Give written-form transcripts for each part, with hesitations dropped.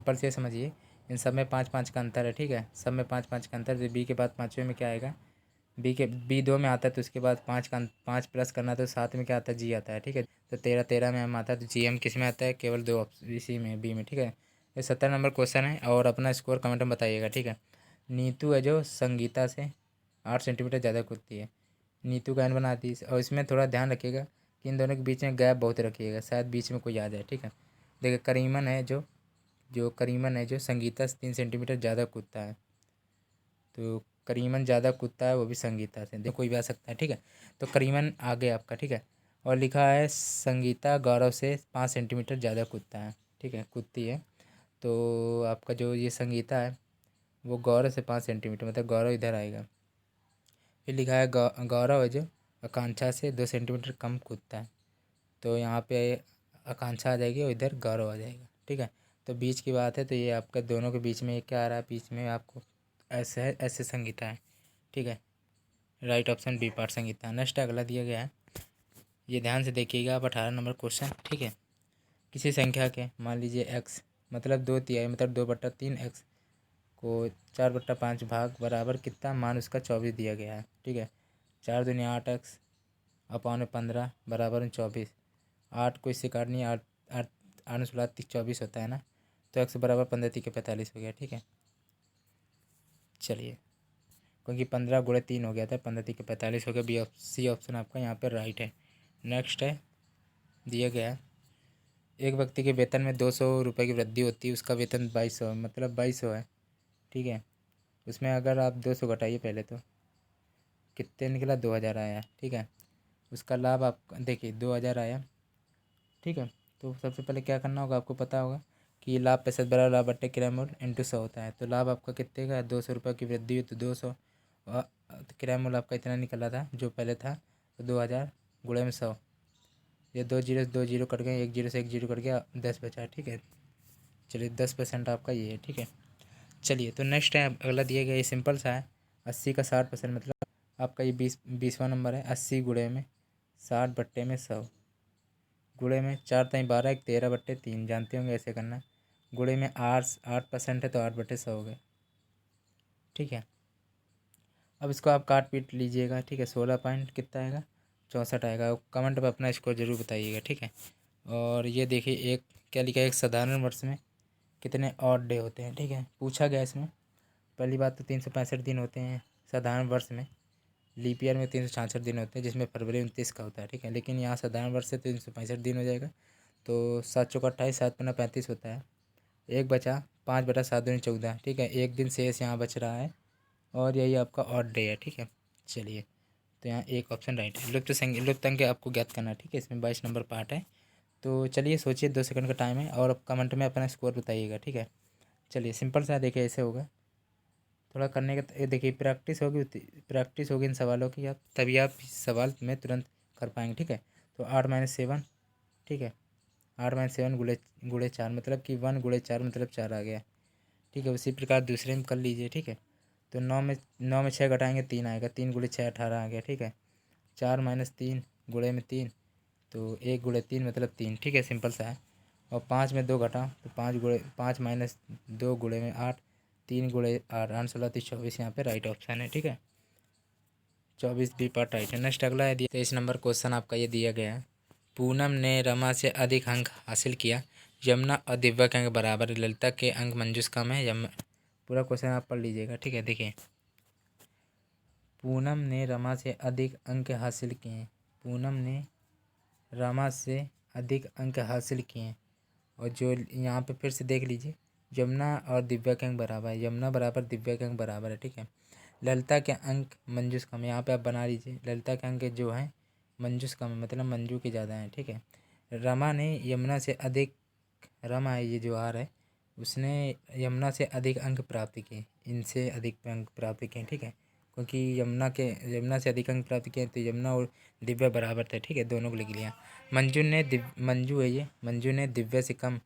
पर से समझिए, इन सब में 5-5 का अंतर है, ठीक है। सब में 5-5 का अंतर, तो बी के बाद पाँचवें में क्या आएगा, बी 2 में आता है, तो उसके बाद 5 प्लस करना, तो 7 में क्या आता है, जी आता है, ठीक है। तो 13 में एम आता है, तो जी एम किस में आता है, केवल 2 इसी में, बी में, ठीक है। ये 70 नंबर क्वेश्चन है, और अपना स्कोर कमेंट में बताइएगा, ठीक है। नीतू है जो संगीता से 8 सेंटीमीटर ज़्यादा कूदती है, नीतू का एन बनाती है, और इसमें थोड़ा ध्यान रखिएगा कि इन दोनों के बीच में गैप बहुत रखिएगा, शायद बीच में कोई आ जाए, ठीक है। देखिए करीमन है जो संगीता से 3 सेंटीमीटर ज़्यादा कूदता है, तो करीमन ज़्यादा कूदता है वो भी संगीता से, देखो कोई भी आ सकता है, ठीक है। तो करीमन आगे आपका, ठीक है। और लिखा है संगीता गौरव से 5 सेंटीमीटर ज़्यादा कूदता है, ठीक है, कूदती है। तो आपका जो ये संगीता है वो गौरव से 5 सेंटीमीटर, मतलब गौरव इधर आएगा। फिर लिखा है गौरव है जो आकांक्षा से 2 सेंटीमीटर कम कूदता है, तो यहाँ पे आकांक्षा आ जाएगी और इधर गौरव आ जाएगा, ठीक है। तो बीच की बात है, तो ये आपका दोनों के बीच में क्या आ रहा है, बीच में आपको ऐसे है, ऐसे संगीता है, ठीक है। Right option B part Sangeeta. Next अगला दिया गया है, ये ध्यान से देखिएगा आप, 18 नंबर क्वेश्चन, ठीक है। किसी संख्या के मान लीजिए एक्स मतलब 2/3 मतलब 2/3 एक्स को 4/5 भाग बराबर कितना मान उसका 24 दिया गया है, ठीक है। 4 दूनी 8x अपॉन 15 बराबर 24, 8 को इससे काटनी, 8 8 8 16 24 होता है ना, तो एक्स बराबर 15×3=45 हो गया, ठीक है। चलिए, क्योंकि 15 × 3 हो गया था, 15×3=45 हो गया, सी ऑप्शन आपका यहाँ पर राइट है। नेक्स्ट है, दिया गया है एक व्यक्ति के वेतन में 200 रुपये की वृद्धि होती है, उसका वेतन 2200 मतलब 2200 है, ठीक है। उसमें अगर आप 200 घटाइए पहले, तो कितने निकला, 2000 आया, ठीक है। उसका लाभ आप देखिए 2000 आया, ठीक है। तो सबसे पहले क्या करना होगा, आपको पता होगा कि लाभ प्रतिशत बराबर लाभ बट्टे किराया मूल्य इंटू 100 होता है। तो लाभ आपका कितने का, 200 रुपये की वृद्धि हुई तो 200, और किराया मूल्य आपका इतना निकला था जो पहले था, तो 2000 गुणे में 100, ये 2 जीरो कट गए, 1 जीरो से 1 जीरो कट गया, 10 बचा, ठीक है। चलिए 10% आपका ये है, ठीक है। चलिए, तो नेक्स्ट है अगला दिया गया, ये सिंपल सा है। 80 का 60% मतलब आपका ये 20वां नंबर है। 80 गुणे में 60/100 गुणे में 4×12 एक 13/3, जानते होंगे ऐसे करना। गुणे में 8% है तो 8/100 हो गए, ठीक है। अब इसको आप काट पीट लीजिएगा, ठीक है। 16 पॉइंट कितना आएगा, 64 आएगा। कमेंट में अपना स्कोर जरूर बताइएगा, ठीक है। और ये देखिए, एक क्या लिखा है, एक साधारण वर्ष में कितने ऑड डे होते हैं, ठीक है, पूछा गया इसमें। पहली बात तो 365 दिन होते हैं साधारण वर्ष में, लीप ईयर में 366 दिन होते हैं, जिसमें फरवरी 29 का होता है, ठीक है। लेकिन यहाँ साधारण वर्ष से 365 दिन हो जाएगा, तो 7×4 = 28, 7×5 = 35 होता है। एक बचा 5/7 × 14, ठीक है। एक दिन शेष यहाँ बच रहा है, और यही आपका ऑड डे है, ठीक है। चलिए, तो यहाँ एक ऑप्शन राइट है। लुप्त अंक आपको ज्ञात करना है, ठीक है। इसमें 22 नंबर पार्ट है। तो चलिए सोचिए, 2 सेकंड का टाइम है, और कमेंट में अपना स्कोर बताइएगा, ठीक है। चलिए, सिंपल सा देखिए, ऐसे होगा, थोड़ा करने का ये देखिए, प्रैक्टिस होगी इन सवालों की, आप तभी आप इस सवाल में तुरंत कर पाएंगे, ठीक है। तो 8-7, ठीक है। 8-7 गुणे 4 मतलब कि 1 × 4 मतलब 4 आ गया, ठीक है। उसी प्रकार दूसरे में कर लीजिए, ठीक है। तो 9 में 6 घटाएंगे 3 आएगा, 3 × 6 18 आ गया, ठीक है। 4-3 गुणे में 3, तो 1 × 3 मतलब 3, ठीक है, सिंपल सा है। और 5 में 2 घटा, तो 5 - 2 गुणे में 8, 3 × 8 8 16 24, यहाँ पे राइट ऑप्शन है, ठीक है। 24 बी पार्ट राइट है। नेक्स्ट अगला है, 23 नंबर क्वेश्चन आपका ये दिया गया है। पूनम ने रमा से अधिक अंक हासिल किया, यमुना और दिव्या के अंक बराबर है, ललिता के अंक मंजूस कम है। पूरा क्वेश्चन आप पढ़ लीजिएगा, ठीक है। देखिए, पूनम ने रमा से अधिक अंक हासिल किए, पूनम ने रमा से अधिक अंक हासिल किए, और जो यहाँ पे फिर से देख लीजिए, यमुना और दिव्या के अंक बराबर है, यमुना बराबर दिव्या के अंक बराबर है, ठीक है। ललिता के अंक मंजूस कम है, यहाँ पे आप बना लीजिए, ललिता के अंक जो हैं मंजूस कम है, मतलब मंजू के ज़्यादा हैं, ठीक है। रमा ने यमुना से अधिक, रमा है ये जो आ रहा है, उसने यमुना से अधिक अंक प्राप्त किए, इनसे अधिक अंक प्राप्त किए, ठीक है। क्योंकि यमुना से अधिक अंक प्राप्त किए, तो यमुना और दिव्या बराबर थे, ठीक है, दोनों को लिख लिया। मंजू है ये, मंजू ने दिव्या से कम,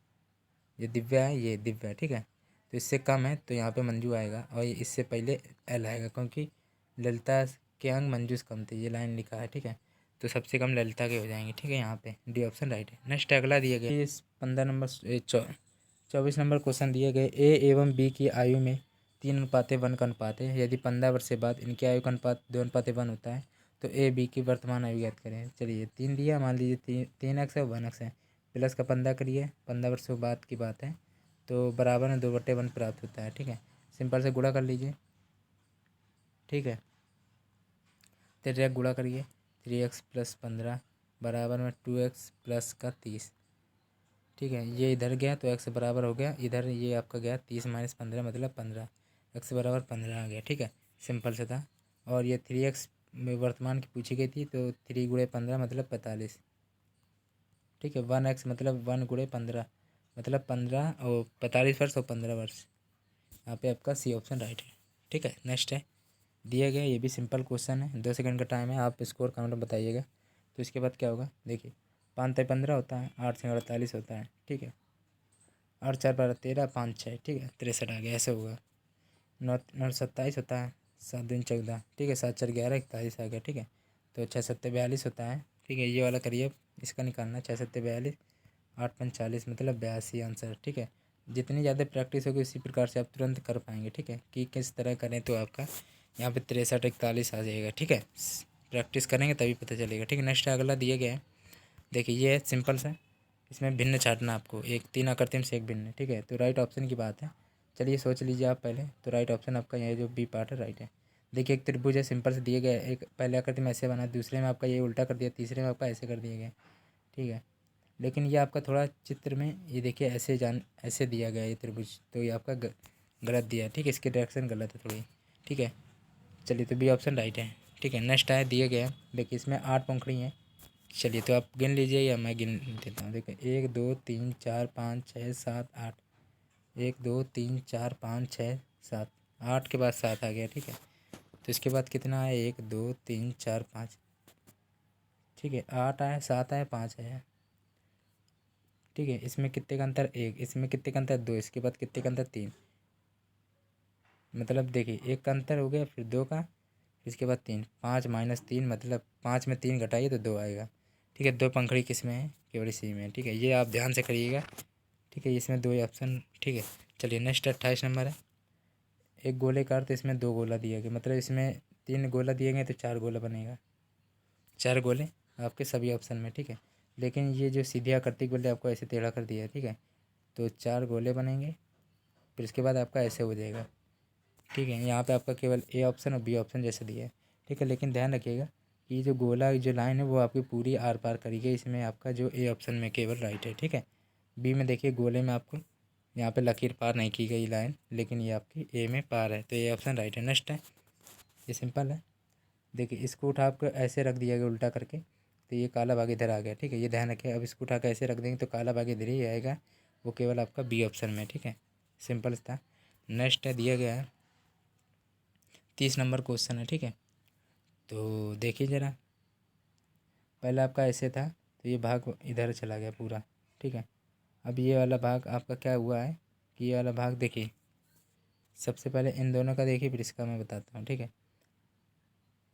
ये दिव्या है, ये दिव्या है, ठीक है। तो इससे कम है, तो यहाँ पे मंजू आएगा, और इससे पहले एल आएगा, क्योंकि ललिता के अंक मंजू से कम थे, ये लाइन लिखा है, ठीक है। तो सबसे कम ललिता के हो जाएंगे, ठीक है। यहाँ पे डी ऑप्शन राइट है। नेक्स्ट अगला दिया गया, इस 15 नंबर 24 नंबर क्वेश्चन दिए गए, ए एवं बी की आयु में 3:1 का अनुपात है। यदि 15 वर्ष के बाद इनकी आयु का अनुपात 2:1 होता है तो ए बी की वर्तमान आयु ज्ञात करें। चलिए 3 दिया, मान लीजिए 3x है और 1x है, प्लस का 15 करिए, 15 वर्ष के बाद की बात है तो बराबर में 2/1 प्राप्त होता है। ठीक है, सिंपल से गुणा कर लीजिए। ठीक है, तो डायरेक्ट गुणा करिए, 3x + 15 बराबर में 2x प्लस का 30। ठीक है, ये इधर गया तो x बराबर हो गया, इधर ये आपका गया 30 - 15 मतलब 15, x बराबर 15 आ गया। ठीक है, सिंपल से था। और ये 3x में वर्तमान की पूछी गई थी तो 3 × 15 मतलब 45। ठीक है, 1x मतलब 1 × 15 मतलब 15 और 45 वर्ष और 15 वर्ष। यहाँ पे आपका सी ऑप्शन राइट है। ठीक है, नेक्स्ट है दिया गया, ये भी सिंपल क्वेश्चन है, 2 सेकंड का टाइम है, आप स्कोर काउंटर बताइएगा। तो इसके बाद क्या होगा, देखिए 5 × 15 होता है, 8 × 48 होता है। ठीक है, 8 × 4 = 12, 13, 5 × 6, ठीक है 63 आ गया, ऐसे होगा। 9 9 × 27 होता है, 7 × 2 = 14, ठीक है 7 × 4 = 11, 41 आ गया। ठीक है, तो 6 × 7 = 42 होता है। ठीक है, ये वाला करिए, इसका निकालना, 6 × 7 = 42, 8 × 5 = 40 मतलब 82 आंसर। ठीक है, जितनी ज़्यादा प्रैक्टिस होगी उसी प्रकार से आप तुरंत कर पाएंगे। ठीक है, कि किस तरह करें तो आपका यहाँ पे 63 41 आ जाएगा। ठीक है, प्रैक्टिस करेंगे तभी पता चलेगा। ठीक है, नेक्स्ट अगला दिया गया है, देखिए ये है सिंपल सा, इसमें भिन्न छाटना आपको, एक 3 आकृति में से एक भिन्न। ठीक है, तो राइट ऑप्शन की बात है, चलिए सोच लीजिए आप पहले। तो राइट ऑप्शन आपका ये जो बी पार्ट है राइट है। देखिए एक त्रिभुज है, सिंपल से दिए गए, एक पहले आकृति में ऐसे बना, दूसरे में आपका ये उल्टा कर दिया, तीसरे में आपका ऐसे कर दिया गया। ठीक है, लेकिन ये आपका थोड़ा चित्र में ये देखिए ऐसे दिया गया ये त्रिभुज, तो ये आपका गलत दिया है। ठीक है, इसकी डायरेक्शन गलत है थोड़ी। ठीक है, चलिए तो बी ऑप्शन राइट है। ठीक है, नेक्स्ट है दिए गए, देखिए इसमें 8 पंखुड़ी हैं। चलिए तो आप गिन लीजिए या मैं गिन देता हूँ। देखिए 1 2 3 4 5 6 7 8, 1 2 3 4 5 6 7, 8 के बाद 7 आ गया। ठीक है, तो इसके बाद कितना है, 1 2 3 4 5। ठीक है, 8 आया, 7 आया, 5 आया। ठीक है, इसमें कितने का अंतर 1, इसमें कितने का अंतर 2, इसके बाद कितने का अंतर 3, मतलब देखिए 1 का अंतर हो गया, फिर 2 का, इसके बाद 3, 5 - 3 मतलब 5 में 3 घटाइए तो 2 आएगा। ठीक है, 2 पंखुड़ी किस में है, केवल सी में है। ठीक है, ये आप ध्यान से करिएगा। ठीक है, इसमें 2 ही ऑप्शन। ठीक है, चलिए नेक्स्ट 28 नंबर है, एक गोलेकार, तो इसमें 2 गोला दिया गया, मतलब इसमें 3 गोला दिए गए तो 4 गोला बनेगा, 4 गोले आपके सभी ऑप्शन में। ठीक है, लेकिन ये जो सीधी आकृति गोले आपको ऐसे टेढ़ा कर दिया है। ठीक है, तो 4 गोले बनेंगे, फिर इसके बाद आपका ऐसे हो जाएगा। ठीक है, यहाँ पे आपका केवल ए ऑप्शन और बी ऑप्शन जैसे दिया है। ठीक है, लेकिन ध्यान रखिएगा कि जो गोला जो लाइन है वो आपकी पूरी आर पार करेगी, इसमें आपका जो ए ऑप्शन में केवल राइट है। ठीक है, बी में देखिए गोले में आपको यहाँ पे लकीर पार नहीं की गई लाइन, लेकिन ये आपकी ए में पार है, तो ए ऑप्शन राइट है। नेक्स्ट है, ये सिंपल है, देखिए इसको उठा कर ऐसे रख दिया गया उल्टा करके, तो ये काला भाग इधर आ गया। ठीक है, ये ध्यान रखें, अब इसको उठा कर ऐसे रख देंगे तो काला भाग इधर ही आएगा, वो केवल आपका बी ऑप्शन में। ठीक है, सिंपल था। नेक्स्ट है दिया गया है 30 नंबर क्वेश्चन है। ठीक है, तो देखिए ज़रा, पहले आपका ऐसे था तो ये भाग इधर चला गया पूरा। ठीक है, अब ये वाला भाग आपका क्या हुआ है कि ये वाला भाग देखिए, सबसे पहले इन दोनों का देखिए फिर इसका मैं बताता हूँ। ठीक है,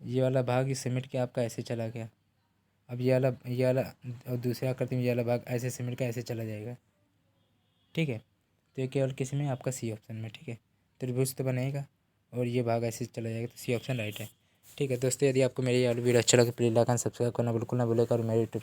ये वाला भाग इस सिमट के आपका ऐसे चला गया, अब ये वाला और दूसरे आकृति में ये वाला भाग ऐसे सिमट का ऐसे चला जाएगा। ठीक है, तो ये केवल किस में, आपका सी ऑप्शन में। ठीक है, त्रिभुज तो बनेगा और ये भाग ऐसे चला जाएगा, तो सी ऑप्शन राइट है। ठीक है दोस्तों, यदि आपको मेरी वीडियो अच्छा लगे प्लीज़ लाइक एंड सब्सक्राइब करना बिल्कुल ना भूलेगा, और मेरे यूट्यूब